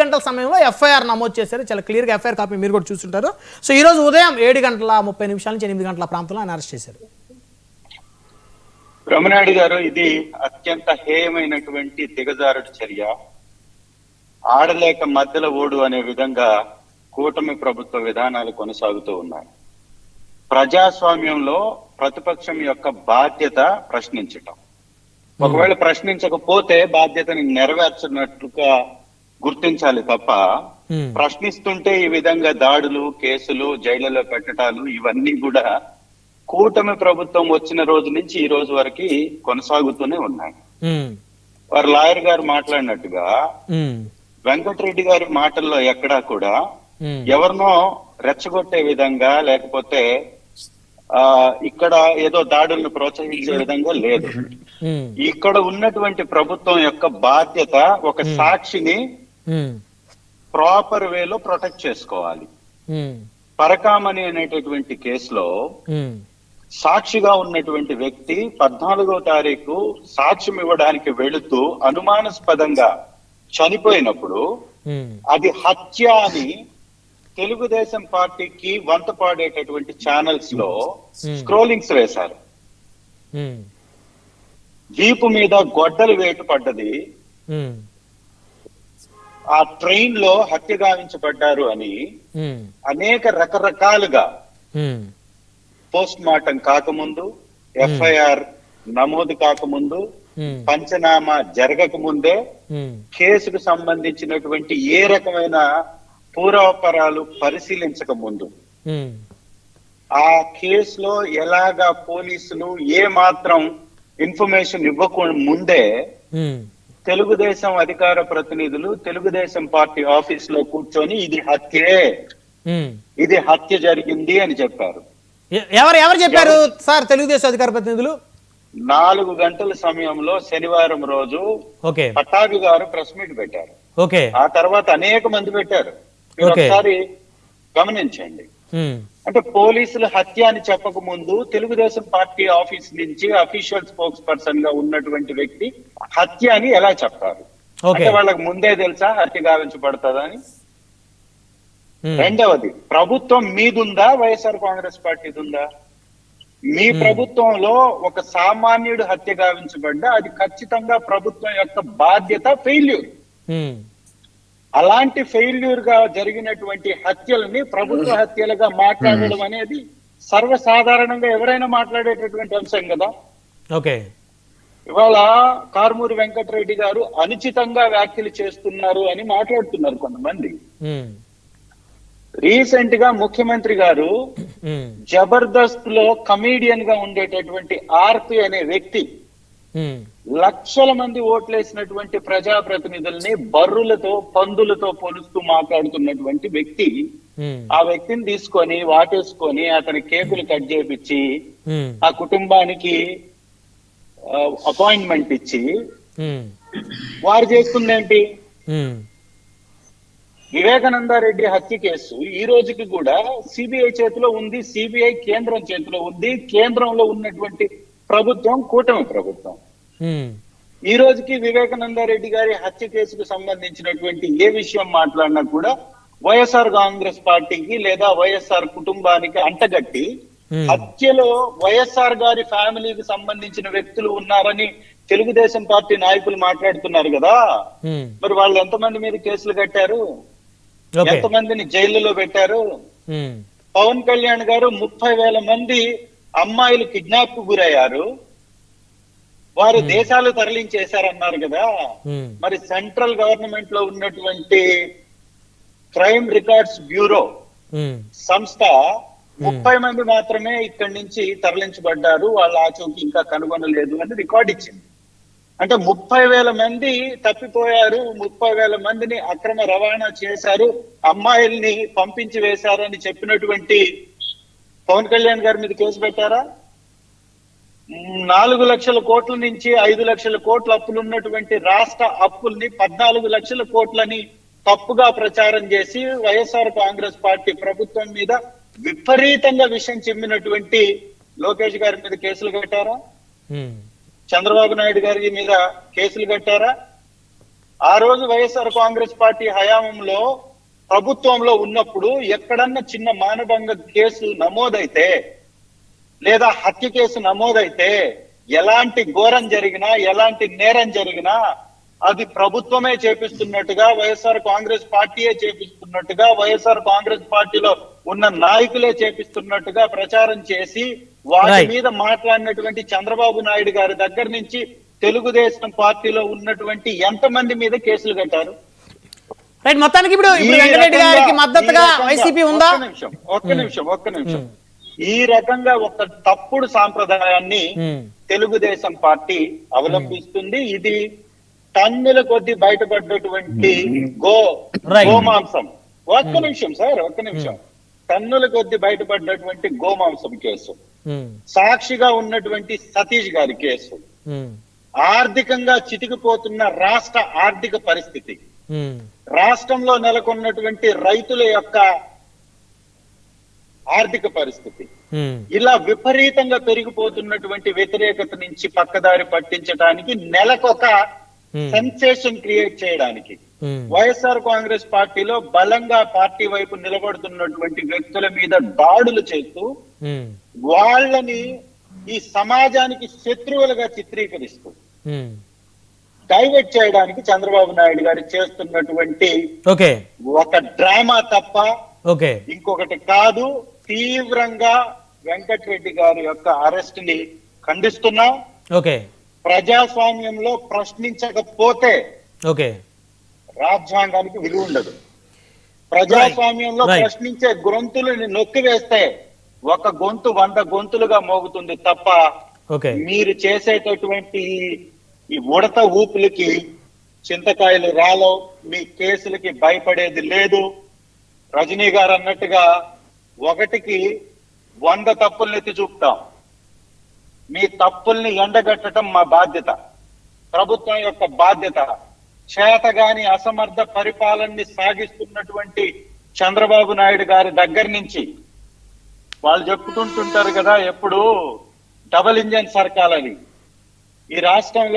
గంటల సమయంలో ఎఫ్ఐఆర్ నమోదు చేశారు. చాలా క్లియర్గా ఎఫ్ఐఆర్ కాపీ మీరు కూడా చూస్తుంటారు. సో ఈ రోజు ఉదయం 7:30 నుంచి 8 గంటల ప్రాంతంలో ఆయన అరెస్ట్ చేశారు. బ్రహ్మనాయుడు గారు, ఇది అత్యంత హేయమైనటువంటి దిగజారుడు చర్య. ఆడలేక మధ్యలో ఓడు అనే విధంగా కూటమి ప్రభుత్వ విధానాలు కొనసాగుతూ ఉన్నాయి. ప్రజాస్వామ్యంలో ప్రతిపక్షం యొక్క బాధ్యత ప్రశ్నించటం. ఒకవేళ ప్రశ్నించకపోతే బాధ్యతని నెరవేర్చినట్లుగా గుర్తించాలి తప్ప ప్రశ్నిస్తుంటే ఈ విధంగా దాడులు, కేసులు, జైళ్లలో పెట్టడాలు ఇవన్నీ కూడా కూటమి ప్రభుత్వం వచ్చిన రోజు నుంచి ఈ రోజు వరకు కొనసాగుతూనే ఉన్నాయి. వారు లాయర్ గారు మాట్లాడినట్టుగా వెంకటరెడ్డి గారి మాటల్లో ఎక్కడా కూడా ఎవరినో రెచ్చగొట్టే విధంగా లేకపోతే ఇక్కడ ఏదో దాడులను ప్రోత్సహించే విధంగా లేదు. ఇక్కడ ఉన్నటువంటి ప్రభుత్వం యొక్క బాధ్యత ఒక సాక్షిని ప్రాపర్ వేలో ప్రొటెక్ట్ చేసుకోవాలి. పరకామణి అనేటటువంటి కేసులో సాక్షిగా ఉన్నటువంటి వ్యక్తి 14వ తారీఖు సాక్ష్యం ఇవ్వడానికి వెళుతూ అనుమానాస్పదంగా చనిపోయినప్పుడు అది హత్య అని తెలుగుదేశం పార్టీకి వంత పాడేటటువంటి ఛానల్స్ లో స్క్రోలింగ్స్ వేశారు. వీపు మీద గొడ్డలు వేటు పడ్డది, ఆ ట్రైన్ లో హత్య గావించబడ్డారు అని అనేక రకరకాలుగా పోస్ట్ మార్టం కాకముందు, ఎఫ్ఐఆర్ నమోదు కాకముందు, పంచనామా జరగక ముందే కేసుకు సంబంధించినటువంటి ఏ రకమైన పూర్వాపరాలు పరిశీలించక ముందు ఆ కేసులో ఎలాగా పోలీసులు ఏ మాత్రం ఇన్ఫర్మేషన్ ఇవ్వకుండా ముందే తెలుగుదేశం అధికార ప్రతినిధులు తెలుగుదేశం పార్టీ ఆఫీస్ లో కూర్చొని ఇది హత్యే, ఇది హత్య జరిగింది అని చెప్పారు. ఎవరు చెప్పారు సార్? తెలుగుదేశం అధికార ప్రతినిధులు 4 గంటల సమయంలో శనివారం రోజు పట్టాభి గారు ప్రెస్ మీట్ పెట్టారు. ఆ తర్వాత అనేక మంది పెట్టారు. ఒకసారి గమనించండి. అంటే పోలీసులు హత్య అని చెప్పక ముందు తెలుగుదేశం పార్టీ ఆఫీస్ నుంచి అఫీషియల్ స్పోక్స్ పర్సన్ గా ఉన్నటువంటి వ్యక్తి హత్య అని ఎలా చెప్తారు? అంటే వాళ్ళకి ముందే తెలుసా హత్య గావించబడుతుందని? రెండవది, ప్రభుత్వం మీదుందా వైఎస్ఆర్ కాంగ్రెస్ పార్టీదుందా? మీ ప్రభుత్వంలో ఒక సామాన్యుడు హత్య గావించబడ్డా అది ఖచ్చితంగా ప్రభుత్వం యొక్క బాధ్యత, ఫెయిల్యూర్. అలాంటి ఫెయిల్యూర్ గా జరిగినటువంటి హత్యలని ప్రభుత్వ హత్యలుగా మాట్లాడడం అనేది సర్వసాధారణంగా ఎవరైనా మాట్లాడేటటువంటి అంశం కదా. ఇవాళ కారుమూరి వెంకటరెడ్డి గారు అనుచితంగా వ్యాఖ్యలు చేస్తున్నారు అని మాట్లాడుతున్నారు కొంతమంది. రీసెంట్ గా ముఖ్యమంత్రి గారు జబర్దస్త్ లో కమీడియన్ గా ఉండేటటువంటి ఆర్పి అనే వ్యక్తి లక్షల మంది ఓట్లేసినటువంటి ప్రజాప్రతినిధుల్ని బర్రులతో, పందులతో పోలుస్తూ మాట్లాడుతున్నటువంటి వ్యక్తి, ఆ వ్యక్తిని తీసుకొని వాటేసుకొని అతని కేకులు కట్ చేపించి ఆ కుటుంబానికి అపాయింట్మెంట్ ఇచ్చి వారు చేస్తుందేంటి? వివేకానందారెడ్డి హత్య కేసు ఈ రోజుకి కూడా సిబిఐ చేతిలో ఉంది, సిబిఐ కేంద్రం చేతిలో ఉంది. కేంద్రంలో ఉన్నటువంటి ప్రభుత్వం కూటమి ప్రభుత్వం. ఈ రోజుకి వివేకానందారెడ్డి గారి హత్య కేసుకు సంబంధించినటువంటి ఏ విషయం మాట్లాడినా కూడా వైఎస్ఆర్ కాంగ్రెస్ పార్టీకి లేదా వైఎస్ఆర్ కుటుంబానికి అంటగట్టి హత్యలో వైఎస్ఆర్ గారి ఫ్యామిలీకి సంబంధించిన వ్యక్తులు ఉన్నారని తెలుగుదేశం పార్టీ నాయకులు మాట్లాడుతున్నారు కదా. మరి వాళ్ళు ఎంతమంది మీద కేసులు కట్టారు? ఎంతమందిని జైలులో పెట్టారు? పవన్ కళ్యాణ్ గారు 30,000 మంది అమ్మాయిలు కిడ్నాప్ కు గురయ్యారు, వారు దేశాలు తరలించేశారన్నారు కదా. మరి సెంట్రల్ గవర్నమెంట్ లో ఉన్నటువంటి క్రైమ్ రికార్డ్స్ బ్యూరో సంస్థ 30 మంది మాత్రమే ఇక్కడి నుంచి తరలించబడ్డారు, వాళ్ళ ఆచూకీ ఇంకా కనుగొనలేదు అని రికార్డ్ ఇచ్చింది. అంటే 30,000 మంది తప్పిపోయారు, 30,000 మందిని అక్రమ రవాణా చేశారు, అమ్మాయిల్ని పంపించి వేశారు అని చెప్పినటువంటి పవన్ కళ్యాణ్ గారి మీద కేసు పెట్టారా? 4 లక్షల కోట్ల నుంచి 5 లక్షల కోట్ల అప్పులు ఉన్నటువంటి రాష్ట్ర అప్పుల్ని 14 లక్షల కోట్లని తప్పుగా ప్రచారం చేసి వైఎస్ఆర్ కాంగ్రెస్ పార్టీ ప్రభుత్వం మీద విపరీతంగా విషయం చెమ్మినటువంటి లోకేష్ గారి మీద కేసులు కట్టారా? చంద్రబాబు నాయుడు గారి మీద కేసులు కట్టారా? ఆ రోజు వైఎస్ఆర్ కాంగ్రెస్ పార్టీ హయాంలో ప్రభుత్వంలో ఉన్నప్పుడు ఎక్కడన్నా చిన్న మానభంగ కేసు నమోదైతే లేదా హత్య కేసు నమోదైతే ఎలాంటి ఘోరం జరిగినా ఎలాంటి నేరం జరిగినా అది ప్రభుత్వమే చేపిస్తున్నట్టుగా, వైఎస్ఆర్ కాంగ్రెస్ పార్టీయే చేపిస్తున్నట్టుగా, వైఎస్ఆర్ కాంగ్రెస్ పార్టీలో ఉన్న నాయకులే చేపిస్తున్నట్టుగా ప్రచారం చేసి వాటి మీద మాట్లాడినటువంటి చంద్రబాబు నాయుడు గారి దగ్గర నుంచి తెలుగుదేశం పార్టీలో ఉన్నటువంటి ఎంతమంది మీద కేసులు కట్టారు? రైట్, మొత్తానికి ఇప్పుడు వెంకటరెడ్డి గారికి మద్దతుగా వైసీపీ ఉందా? ఒక్క నిమిషం. ఈ రకంగా ఒక తప్పుడు సాంప్రదాయాన్ని తెలుగుదేశం పార్టీ అవలంబిస్తుంది. ఇది టన్నుల కొద్ది బయటపడ్డటువంటి గోమాంసం. ఒక్క నిమిషం. టన్నుల కొద్ది బయటపడ్డటువంటి గోమాంసం కేసు, సాక్షిగా ఉన్నటువంటి సతీష్ గారి కేసు, ఆర్థికంగా చితికిపోతున్న రాష్ట్ర ఆర్థిక పరిస్థితి, రాష్ట్రంలో నెలకొన్నటువంటి రైతుల యొక్క ఆర్థిక పరిస్థితి, ఇలా విపరీతంగా పెరిగిపోతున్నటువంటి వ్యతిరేకత నుంచి పక్కదారి పట్టించడానికి, నెలకొక సెన్సేషన్ క్రియేట్ చేయడానికి వైఎస్ఆర్ కాంగ్రెస్ పార్టీలో బలంగా పార్టీ వైపు నిలబడుతున్నటువంటి వ్యక్తుల మీద దాడులు చేస్తూ వాళ్ళని ఈ సమాజానికి శత్రువులుగా చిత్రీకరిస్తూ డైవర్ట్ చేయడానికి చంద్రబాబు నాయుడు గారు చేస్తున్నటువంటి ఒక డ్రామా తప్ప ఇంకొకటి కాదు. తీవ్రంగా వెంకటరెడ్డి గారి యొక్క అరెస్ట్ ని ఖండిస్తున్నాం. ప్రజాస్వామ్యంలో ప్రశ్నించకపోతే రాజ్యాంగానికి విలువ ఉండదు. ప్రజాస్వామ్యంలో ప్రశ్నించే గొంతులని నొక్కివేస్తే ఒక గొంతు 100 గొంతులుగా మోగుతుంది తప్ప మీరు చేసేటటువంటి ఈ ఉడత ఊపులకి చింతకాయలు రాలో, మీ కేసులకి భయపడేది లేదు. రజనీ గారు అన్నట్టుగా 1కి 100 తప్పుల్ని ఎత్తి చూపుతాం. మీ తప్పుల్ని ఎండగట్టడం మా బాధ్యత, ప్రభుత్వం యొక్క బాధ్యత. చేతగాని అసమర్థ పరిపాలనని సాగిస్తున్నటువంటి చంద్రబాబు నాయుడు గారి దగ్గర నుంచి వాళ్ళు చెప్పుకుంటుంటారు కదా ఎప్పుడు డబుల్ ఇంజన్ సర్కార్ అని. ఈ రాష్ట్రంలో